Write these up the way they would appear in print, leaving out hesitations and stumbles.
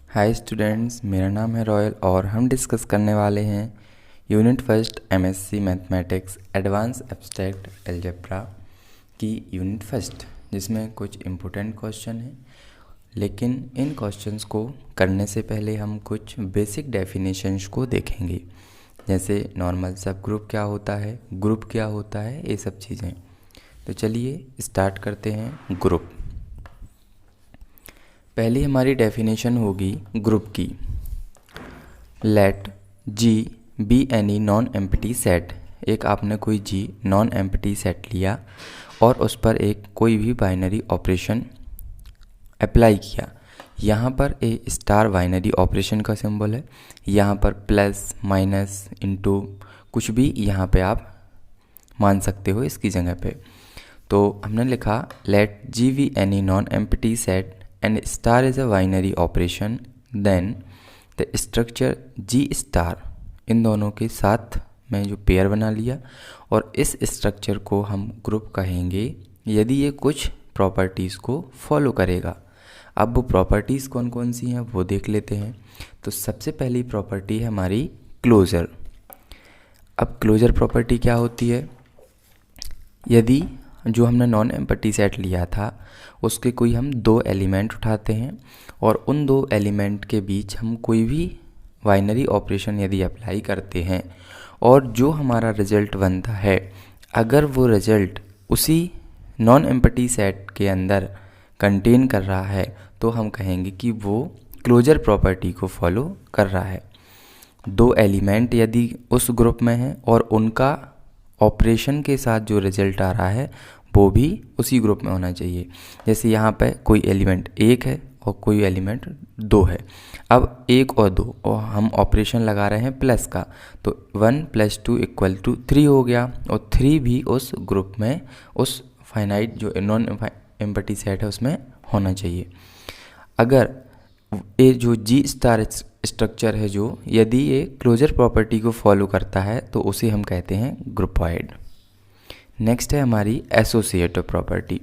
Hi students, मेरा नाम है रॉयल और हम डिस्कस करने वाले हैं unit first MSc mathematics advance abstract algebra की यूनिट फर्स्ट, जिसमें कुछ इम्पोर्टेंट क्वेश्चन हैं। लेकिन इन क्वेश्चंस को करने से पहले हम कुछ बेसिक डेफिनेशंस को देखेंगे, जैसे नॉर्मल सब ग्रुप क्या होता है, ग्रुप क्या होता है, ये सब चीज़ें। तो चलिए स्टार्ट करते हैं ग्रुप। पहली हमारी डेफिनेशन होगी ग्रुप की। Let G be any non empty set. एक आपने कोई जी नॉन एम्प्टी सेट लिया और उस पर एक कोई भी बाइनरी ऑपरेशन अप्लाई किया। यहाँ पर ए स्टार बाइनरी ऑपरेशन का सिंबल है, यहाँ पर प्लस माइनस इनटू कुछ भी यहाँ पे आप मान सकते हो इसकी जगह पे। तो हमने लिखा let G be any non empty set and star is a binary operation, then the structure G star, इन दोनों के साथ मैं जो पेयर बना लिया और इस स्ट्रक्चर को हम ग्रुप कहेंगे यदि ये कुछ प्रॉपर्टीज़ को फॉलो करेगा। अब वो प्रॉपर्टीज़ कौन कौन सी हैं वो देख लेते हैं। तो सबसे पहली प्रॉपर्टी है हमारी क्लोजर। अब क्लोजर प्रॉपर्टी क्या होती है? यदि जो हमने नॉन एम्प्टी सेट लिया था उसके कोई हम दो एलिमेंट उठाते हैं और उन दो एलिमेंट के बीच हम कोई भी बाइनरी ऑपरेशन यदि अप्लाई करते हैं और जो हमारा रिजल्ट बनता है, अगर वो रिजल्ट उसी नॉन एम्प्टी सेट के अंदर कंटेन कर रहा है तो हम कहेंगे कि वो क्लोजर प्रॉपर्टी को फॉलो कर रहा है। दो एलिमेंट यदि उस ग्रुप में हैं और उनका ऑपरेशन के साथ जो रिजल्ट आ रहा है वो भी उसी ग्रुप में होना चाहिए। जैसे यहाँ पे कोई एलिमेंट एक है और कोई एलिमेंट दो है। अब एक और दो और हम ऑपरेशन लगा रहे हैं प्लस का, तो 1 + 2 = 3 हो गया और 3 भी उस ग्रुप में, उस फाइनाइट जो नॉन एम्प्टी सेट है उसमें होना चाहिए। अगर ये जो जी स्टार स्ट्रक्चर है जो यदि ये क्लोजर प्रॉपर्टी को फॉलो करता है तो उसे हम कहते हैं ग्रुपॉइड। नेक्स्ट है हमारी एसोसिएटिव प्रॉपर्टी।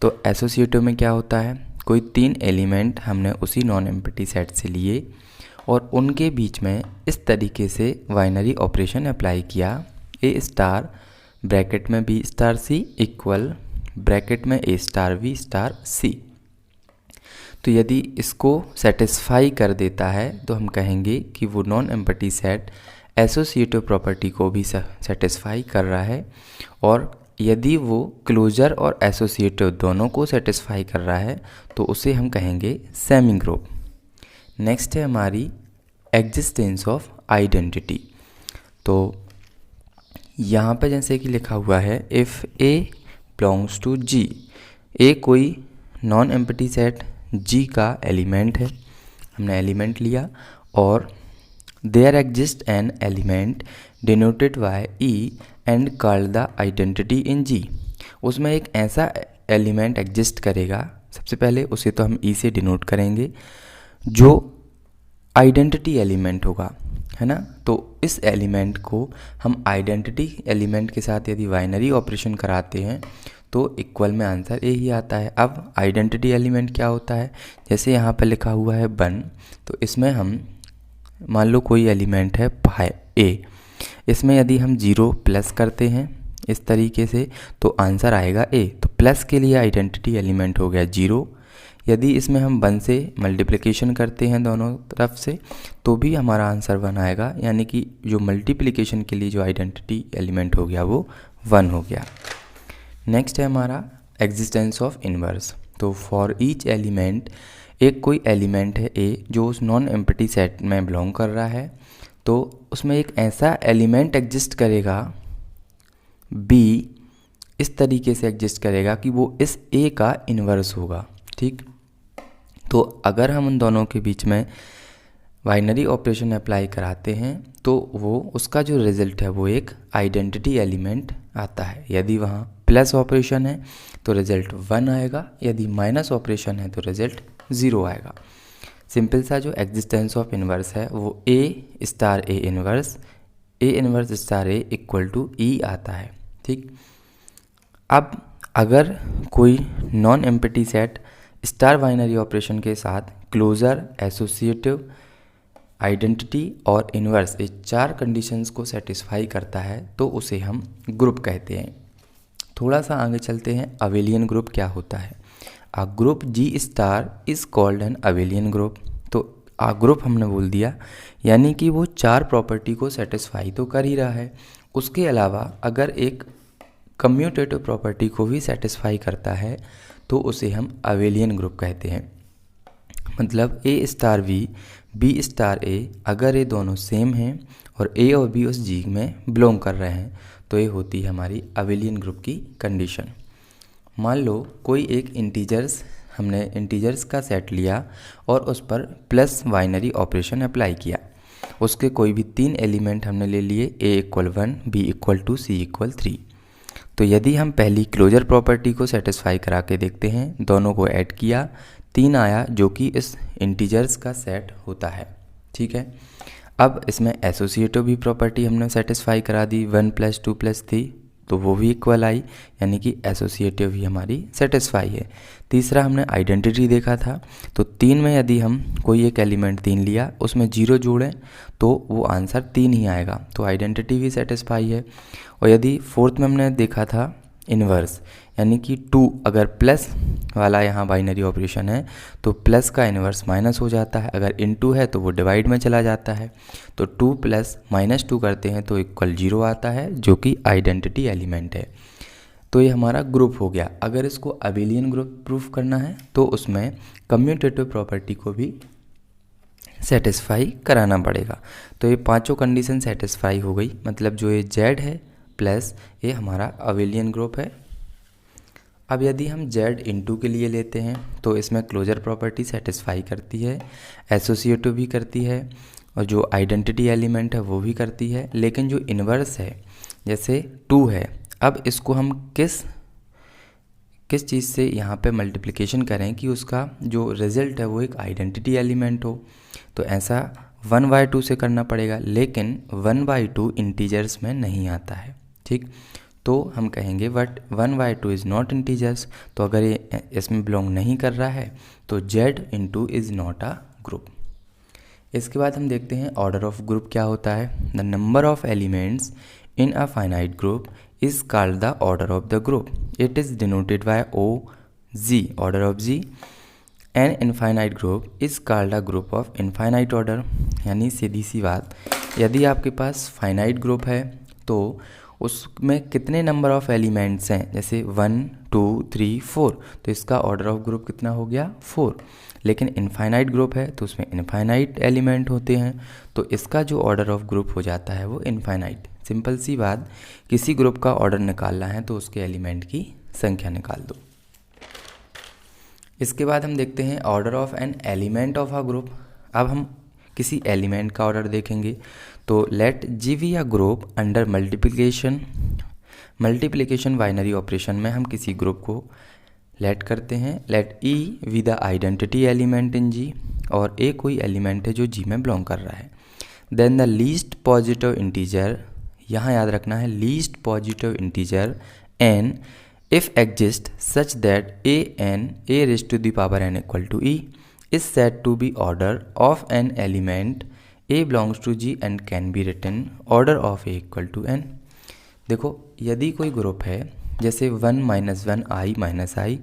तो एसोसिएटिव में क्या होता है? कोई तीन एलिमेंट हमने उसी नॉन एम्प्टी सेट से लिए और उनके बीच में इस तरीके से बाइनरी ऑपरेशन अप्लाई किया। ए स्टार ब्रैकेट में B star c equal bracket में ए स्टार बी स्टार सी। तो यदि इसको सेटिस्फाई कर देता है तो हम कहेंगे कि वो non empty set associative property को भी सेटिस्फाई कर रहा है, और यदि वो क्लोजर और एसोसिएटिव दोनों को सेटिस्फाई कर रहा है तो उसे हम कहेंगे सेमी ग्रुप। नेक्स्ट है हमारी एग्जिस्टेंस ऑफ आइडेंटिटी। तो यहाँ पे जैसे कि लिखा हुआ है इफ़ ए बिलोंग्स टू जी, ए कोई नॉन एम्प्टी सेट जी का एलिमेंट है, हमने एलिमेंट लिया और there exist an element denoted by E and called the identity in G. उसमें एक ऐसा एलिमेंट एग्जिस्ट करेगा, सबसे पहले उसे तो हम ई से डिनोट करेंगे, जो आइडेंटिटी एलिमेंट होगा, है ना। तो इस एलिमेंट को हम आइडेंटिटी एलिमेंट के साथ यदि बाइनरी ऑपरेशन कराते हैं तो इक्वल में आंसर ए ही आता है। अब आइडेंटिटी एलिमेंट क्या होता है? जैसे यहाँ पर लिखा हुआ है 1, तो इसमें हम मान लो कोई एलिमेंट है ए, इसमें यदि हम 0 प्लस करते हैं इस तरीके से तो आंसर आएगा ए। तो प्लस के लिए आइडेंटिटी एलिमेंट हो गया 0। यदि इसमें हम 1 से मल्टीप्लिकेशन करते हैं दोनों तरफ से तो भी हमारा आंसर 1 आएगा, यानी कि जो मल्टीप्लिकेशन के लिए जो आइडेंटिटी एलिमेंट हो गया वो 1 हो गया। नेक्स्ट है हमारा एग्जिस्टेंस ऑफ इनवर्स। तो फॉर ईच एलिमेंट, एक कोई एलिमेंट है ए जो उस नॉन एम्प्टी सेट में बिलोंग कर रहा है, तो उसमें एक ऐसा एलिमेंट एग्जिस्ट करेगा बी, इस तरीके से एग्जिस्ट करेगा कि वो इस ए का इन्वर्स होगा, ठीक। तो अगर हम उन दोनों के बीच में बाइनरी ऑपरेशन अप्लाई कराते हैं तो वो उसका जो रिज़ल्ट है वो एक आइडेंटिटी एलिमेंट आता है। यदि वहाँ प्लस ऑपरेशन है तो रिज़ल्ट 1 आएगा, यदि माइनस ऑपरेशन है तो रिज़ल्ट 0 आएगा। सिंपल सा जो एग्जिस्टेंस ऑफ इन्वर्स है वो ए स्टार ए इन्वर्स स्टार ए = ई आता है, ठीक। अब अगर कोई non empty set star binary operation के साथ क्लोजर, एसोसिएटिव, आइडेंटिटी और इन्वर्स, ये 4 कंडीशंस को सेटिस्फाई करता है तो उसे हम ग्रुप कहते हैं। थोड़ा सा आगे चलते हैं, अबेलियन ग्रुप क्या होता है। A group G star is called an abelian group. तो आ ग्रुप हमने बोल दिया, यानी कि वो 4 प्रॉपर्टी को सेटिस्फाई तो कर ही रहा है, उसके अलावा अगर एक कम्यूटेटिव प्रॉपर्टी को भी सेटिस्फाई करता है तो उसे हम अबेलियन ग्रुप कहते हैं। मतलब ए स्टार बी स्टार ए, अगर ये दोनों सेम हैं और ए और बी उस जी में बिलोंग कर रहे हैं तो ये होती है हमारी अबेलियन ग्रुप की कंडीशन। मान लो कोई एक हमने इंटीजर्स का सेट लिया और उस पर प्लस बाइनरी ऑपरेशन अप्लाई किया। उसके कोई भी 3 एलिमेंट हमने ले लिए, a = 1, b = 2, c = 3। तो यदि हम पहली क्लोजर प्रॉपर्टी को सेटिस्फाई करा के देखते हैं, दोनों को ऐड किया, 3 आया जो कि इस इंटीजर्स का सेट होता है। ठीक है, अब इसमें एसोसिएटिव भी प्रॉपर्टी हमने सेटिस्फाई करा दी, 1 + 2 + 3, तो वो भी इक्वल आई, यानी कि एसोसिएटिव भी हमारी सेटिस्फाई है। तीसरा हमने आइडेंटिटी देखा था, तो 3 में यदि हम कोई एक एलिमेंट 3 लिया, उसमें 0 जोड़ें तो वो आंसर 3 ही आएगा, तो आइडेंटिटी भी सेटिस्फाई है। और यदि फोर्थ में हमने देखा था इन्वर्स, यानी कि 2 अगर प्लस वाला यहाँ बाइनरी ऑपरेशन है तो प्लस का इन्वर्स माइनस हो जाता है, अगर इनटू है तो वो डिवाइड में चला जाता है। तो 2 + -2 करते हैं तो इक्वल 0 आता है, जो कि आइडेंटिटी एलिमेंट है। तो ये हमारा ग्रुप हो गया। अगर इसको अबेलियन ग्रुप प्रूफ करना है तो उसमें कम्यूटेटिव प्रॉपर्टी को भी सेटिस्फाई कराना पड़ेगा। तो ये 5 कंडीशन सेटिस्फाई हो गई, मतलब जो ये Z है प्लस ये हमारा अबेलियन ग्रुप है। अब यदि हम Z * के लिए लेते हैं तो इसमें क्लोजर प्रॉपर्टी सेटिस्फाई करती है, एसोसिएटिव भी करती है और जो आइडेंटिटी एलिमेंट है वो भी करती है। लेकिन जो इन्वर्स है, जैसे 2 है, अब इसको हम किस चीज़ से यहाँ पे मल्टीप्लिकेशन करें कि उसका जो रिज़ल्ट है वो एक आइडेंटिटी एलिमेंट हो, तो ऐसा 1/2 से करना पड़ेगा। लेकिन 1/2 इंटीजर्स में नहीं आता है। ठीक, तो हम कहेंगे बट 1/2 इज़ नॉट इंटीजर्स, तो अगर ये इसमें बिलोंग नहीं कर रहा है तो Z * is not a group. इसके बाद हम देखते हैं ऑर्डर ऑफ ग्रुप क्या होता है। The number of elements in a finite group is called the order of the group. It is denoted by OG, order of G। An infinite group is called a group of infinite order. यानी सीधी सी बात, यदि आपके पास finite group है तो उसमें कितने number of elements हैं, जैसे 1 2 3 4, तो इसका ऑर्डर ऑफ ग्रुप कितना हो गया, 4। लेकिन इनफाइनाइट ग्रुप है तो उसमें इनफाइनाइट एलिमेंट होते हैं, तो इसका जो ऑर्डर ऑफ ग्रुप हो जाता है वो इनफाइनाइट। सिंपल सी बात, किसी ग्रुप का ऑर्डर निकालना है तो उसके एलिमेंट की संख्या निकाल दो। इसके बाद हम देखते हैं order of an element of a group. अब हम किसी एलिमेंट का ऑर्डर देखेंगे, तो let G be a group under multiplication binary operation में हम किसी ग्रुप को लेट करते हैं। Let E be the identity element in G, और A कोई एलिमेंट है जो G में बिलोंग कर रहा है। Then the least positive integer, यहाँ याद रखना है least positive integer n if exist such that a_n = E is said to be order of an element A belongs to G and can be written order of A = n। देखो, यदि कोई group है जैसे 1 - 1 i - i,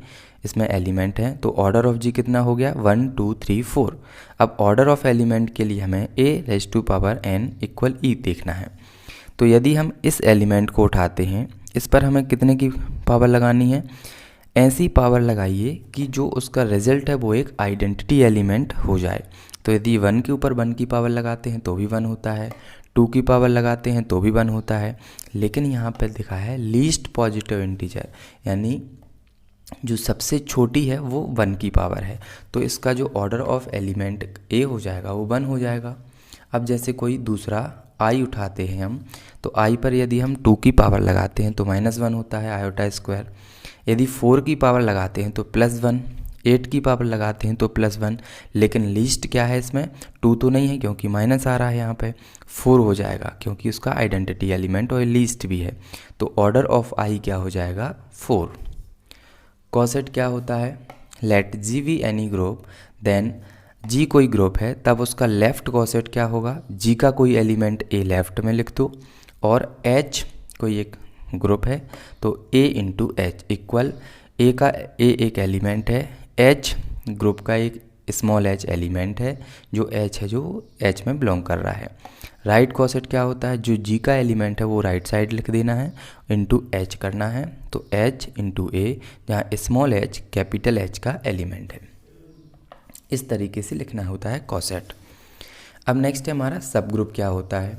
इसमें element है, तो order of G कितना हो गया, 1 2 3 4। अब ऑर्डर ऑफ एलिमेंट के लिए हमें a⁴n = E देखना है। तो यदि हम इस एलिमेंट को उठाते हैं, इस पर हमें कितने की पावर लगानी है, ऐसी पावर लगाइए कि जो उसका रिजल्ट है वो एक आइडेंटिटी एलिमेंट हो जाए। तो यदि 1 के ऊपर 1 की पावर लगाते हैं तो भी 1 होता है, 2 की पावर लगाते हैं तो भी 1 होता है। लेकिन यहाँ पर लिखा है लीस्ट पॉजिटिव इंटीजर, यानी जो सबसे छोटी है वो 1 की पावर है, तो इसका जो ऑर्डर ऑफ एलिमेंट A हो जाएगा वो 1 हो जाएगा। अब जैसे कोई दूसरा i उठाते हैं हम, तो i पर यदि हम 2 की पावर लगाते हैं तो -1 होता है, i²। यदि 4 की पावर लगाते हैं तो +1, 8 की पावर लगाते हैं तो +1। लेकिन लीस्ट क्या है इसमें, 2 तो नहीं है क्योंकि माइनस आ रहा है, यहाँ पे 4 हो जाएगा क्योंकि उसका आइडेंटिटी एलिमेंट और लीस्ट भी है। तो ऑर्डर ऑफ i क्या हो जाएगा, 4। कॉसेट क्या होता है, let G be any group, then G कोई ग्रुप है तब उसका लेफ्ट कॉसेट क्या होगा, जी का कोई एलिमेंट ए लेफ्ट में लिख दो, और एच कोई एक ग्रुप है तो ए इंटू एच इक्वल ए का ए एक एलिमेंट है, एच ग्रुप का एक स्मॉल एच एलिमेंट है, जो एच है जो एच में बिलोंग कर रहा है। राइट कॉसेट क्या होता है, जो जी का एलिमेंट है वो राइट साइड लिख देना है, इंटू एच करना है, तो एच इंटू ए, जहाँ स्मॉल एच कैपिटल एच का एलिमेंट है। इस तरीके से लिखना होता है कॉसेट। अब नेक्स्ट है हमारा सब ग्रुप क्या होता है।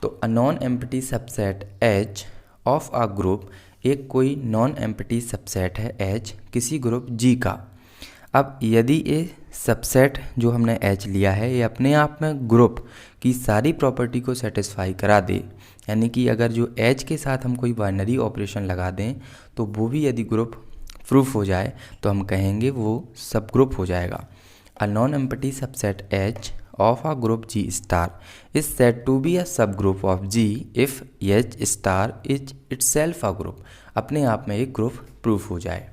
तो a non empty subset H of a group, एक कोई नॉन एम्प्टी सबसेट है एच किसी ग्रुप जी का। अब यदि ये सबसेट जो हमने एच लिया है ये अपने आप में ग्रुप की सारी प्रॉपर्टी को सेटिस्फाई करा दे, यानी कि अगर जो एच के साथ हम कोई बाइनरी ऑपरेशन लगा दें तो वो भी यदि ग्रुप प्रूफ हो जाए तो हम कहेंगे वो सब ग्रुप हो जाएगा। A non empty subset H of a group G star is said to be a subgroup of G if H star is itself a group, अपने आप में एक ग्रुप प्रूफ हो जाए।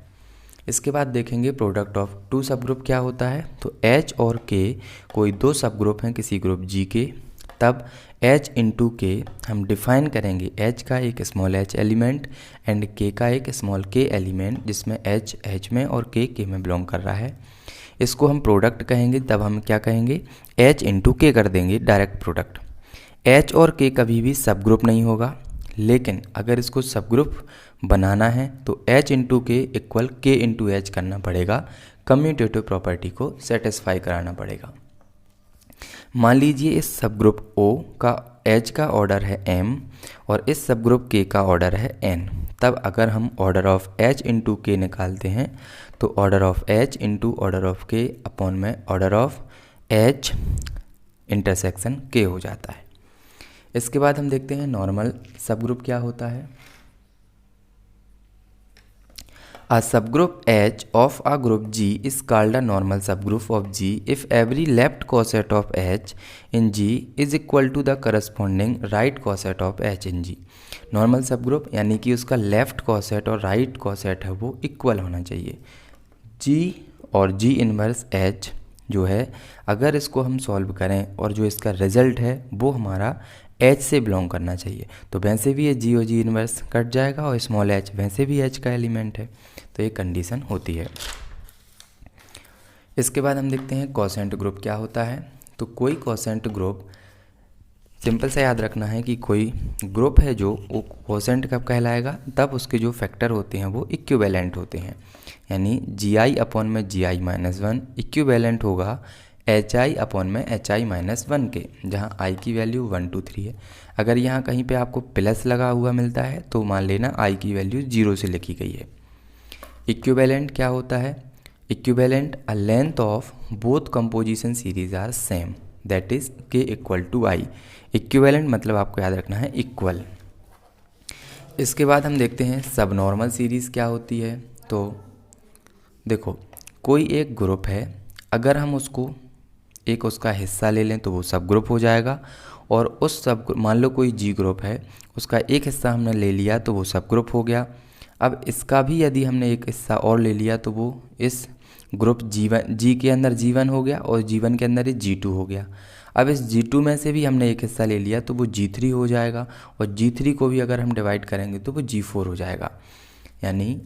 इसके बाद देखेंगे प्रोडक्ट ऑफ टू सब ग्रुप क्या होता है। तो H और K कोई दो सब ग्रुप हैं किसी ग्रुप G के, तब H इंटू K हम डिफाइन करेंगे H का एक small h element and K का एक स्मॉल k एलिमेंट, जिसमें H H में और K में बिलोंग कर रहा है। इसको हम प्रोडक्ट कहेंगे, तब हम क्या कहेंगे H इंटू के कर देंगे डायरेक्ट प्रोडक्ट। H और K कभी भी सब ग्रुप नहीं होगा, लेकिन अगर इसको सब ग्रुप बनाना है तो H इंटू के इक्वल K इंटू एच करना पड़ेगा, कम्यूटेटिव प्रॉपर्टी को सेटिस्फाई कराना पड़ेगा। मान लीजिए इस सब ग्रुप O का H का ऑर्डर है m और इस सब ग्रुप K का ऑर्डर है n, तब अगर हम ऑर्डर ऑफ H इंटू के निकालते हैं तो order of H into order of K upon में order of H intersection K हो जाता है। इसके बाद हम देखते हैं नॉर्मल सब ग्रुप क्या होता है। A subgroup H of a group G is called a normal subgroup of G if every left coset of H in G is equal to the corresponding right coset of H in G। Normal sub group यानी कि उसका left coset और right कॉसेट है वो equal होना चाहिए। G और G inverse H जो है, अगर इसको हम सॉल्व करें और जो इसका रिजल्ट है वो हमारा H से बिलोंग करना चाहिए, तो वैसे भी ये G और G इनवर्स कट जाएगा और स्मॉल h वैसे भी H का एलिमेंट है, तो ये कंडीशन होती है। इसके बाद हम देखते हैं कोसेंट ग्रुप क्या होता है। तो कोई कोसेंट ग्रुप सिंपल से याद रखना है कि कोई ग्रुप है जो वो कोसेंट कब कहलाएगा, तब उसके जो फैक्टर होते हैं वो इक्विवेलेंट होते हैं, यानी GI अपॉन में GI माइनस 1 इक्विवेलेंट होगा HI अपॉन में HI माइनस 1 के, जहाँ I की वैल्यू 1 2 3 है। अगर यहाँ कहीं पे आपको प्लस लगा हुआ मिलता है तो मान लेना I की वैल्यू 0 से लिखी गई है। इक्विवेलेंट क्या होता है, equivalent a length of both composition series are same that is K equal to I। Equivalent मतलब आपको याद रखना है इक्वल। इसके बाद हम देखते हैं सब नॉर्मल सीरीज़ क्या होती है। तो देखो कोई एक ग्रुप है, अगर हम उसको एक उसका हिस्सा ले लें तो वो सब ग्रुप हो जाएगा, और उस सब मान लो कोई G ग्रुप है उसका एक हिस्सा हमने ले लिया तो वो सब ग्रुप हो गया। अब इसका भी यदि हमने एक हिस्सा और ले लिया तो वो इस ग्रुप G के अंदर G1 हो गया और G1 के अंदर ये G2 हो गया। अब इस G2 में से भी हमने एक हिस्सा ले लिया तो वो G3 हो जाएगा, और G3 को भी अगर हम डिवाइड करेंगे तो वो G4 हो जाएगा। यानी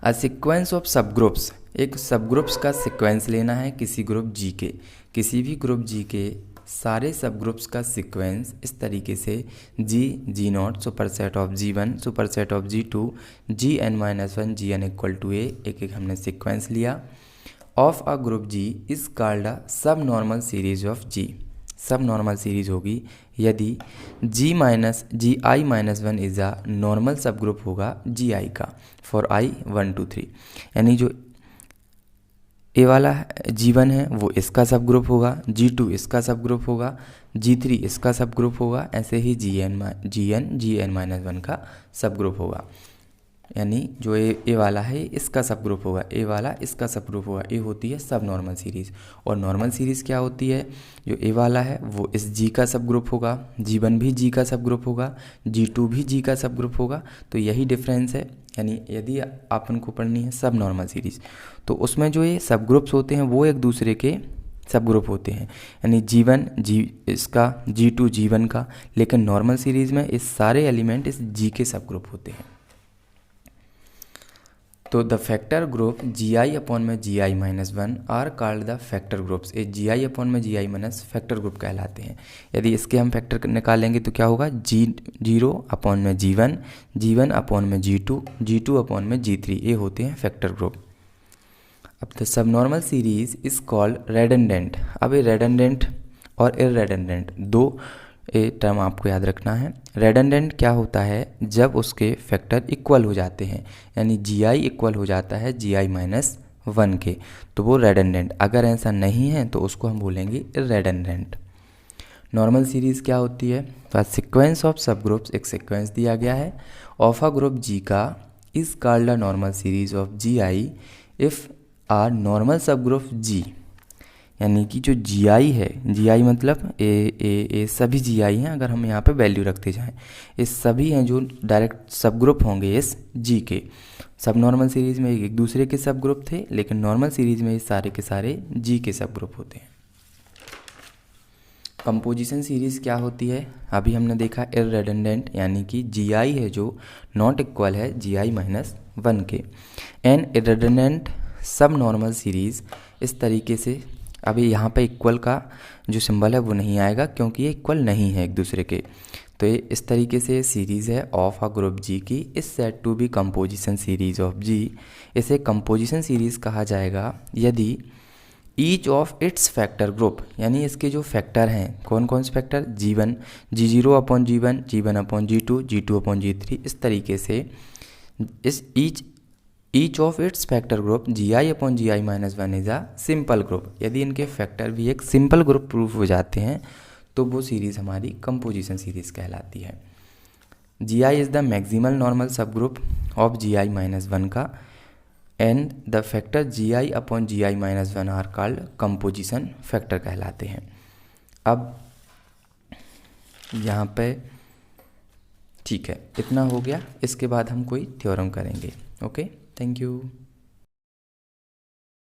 a sequence of sub groups, एक सब ग्रुप्स का सीक्वेंस लेना है किसी ग्रुप G के, किसी भी ग्रुप G के सारे सब ग्रुप्स का सीक्वेंस इस तरीके से G0 superset of G1 superset of G2 Gn-1 Gn equal to A, एक एक हमने सीक्वेंस लिया of a group G is called a sub normal series of G। Sub normal series होगी यदि Gi-1 is a normal sub group होगा Gi का for I 1 2 3, यानी जो ए वाला G1 है वो इसका सब ग्रुप होगा, G2 इसका सब ग्रुप होगा, G3 इसका सब ग्रुप होगा, ऐसे ही Gn-1 का सब ग्रुप होगा। यानी जो ए वाला है इसका सब ग्रुप होगा, ए वाला इसका सब ग्रुप होगा, ये होती है सब नॉर्मल सीरीज़। और नॉर्मल सीरीज़ क्या होती है, जो ए वाला है वो इस जी का सब ग्रुप होगा, G1 भी जी का सब ग्रुप होगा, G2 भी जी का सब ग्रुप होगा। तो यही डिफरेंस है। यानी यदि अपन को पढ़नी है सब नॉर्मल सीरीज़ तो उसमें जो ये सब ग्रुप्स होते हैं वो एक दूसरे के सब ग्रुप होते हैं। यानी G1 जी इसका, G2 G1 का, लेकिन नॉर्मल सीरीज़ में इस सारे एलिमेंट इस जी के सब ग्रुप होते हैं। तो the factor group GI upon में GI minus 1 are called the factor groups. ये GI अपॉन में GI माइनस फैक्टर ग्रुप कहलाते हैं। यदि इसके हम फैक्टर निकालेंगे तो क्या होगा, G0 अपॉन में G1, G1 अपॉन में G2, G2 अपॉन में G3, ये होते हैं फैक्टर ग्रुप। अब the sub normal series is called redundant. अब ये रेडंडेंट और इररेडंडेंट दो टर्म आपको याद रखना है। रेडंडेंट क्या होता है, जब उसके फैक्टर इक्वल हो जाते हैं, यानी GI इक्वल हो जाता है GI माइनस 1 के, तो वो रेडंडेंट। अगर ऐसा नहीं है तो उसको हम बोलेंगे इररेडंडेंट। नॉर्मल सीरीज़ क्या होती है, तो सीक्वेंस ऑफ सब ग्रुप्स, एक सीक्वेंस दिया गया है ऑफ अ ग्रुप G का, is called a normal series of GI if are normal sub group G। यानी कि जो GI है, GI मतलब ए सभी GI हैं, अगर हम यहाँ पे वैल्यू रखते जाएं, ये सभी हैं जो डायरेक्ट सब ग्रुप होंगे इस G के। सब नॉर्मल सीरीज़ में एक दूसरे के सब ग्रुप थे, लेकिन नॉर्मल सीरीज़ में ये सारे के सारे G के सब ग्रुप होते हैं। कंपोजिशन सीरीज़ क्या होती है, अभी हमने देखा इररेडंडेंट, यानी कि GI है जो नॉट इक्वल है GI माइनस 1 के। एंड इररेडंडेंट सब नॉर्मल सीरीज़ इस तरीके से, अभी यहाँ पे इक्वल का जो सिंबल है वो नहीं आएगा क्योंकि ये इक्वल नहीं है एक दूसरे के। तो ये इस तरीके से सीरीज़ है ऑफ अ ग्रुप G की, इस set to be composition series of G। इसे कंपोजिशन सीरीज़ कहा जाएगा यदि each of its factor group, यानी इसके जो फैक्टर हैं, कौन कौन से factor, G1 G0 upon G1, G1 upon G2, G2 upon G3, इस तरीके से इस each of its factor group GI upon GI minus 1 is a simple group. यदि इनके फैक्टर भी एक सिंपल ग्रुप प्रूफ हो जाते हैं तो वो सीरीज़ हमारी कंपोजिशन सीरीज़ कहलाती है। GI is the maximal normal sub group of GI minus 1 का, and the factor GI upon GI minus 1 are called composition factor कहलाते हैं। अब यहाँ पे ठीक है, इतना हो गया। इसके बाद हम कोई थ्योरम करेंगे। Okay, thank you.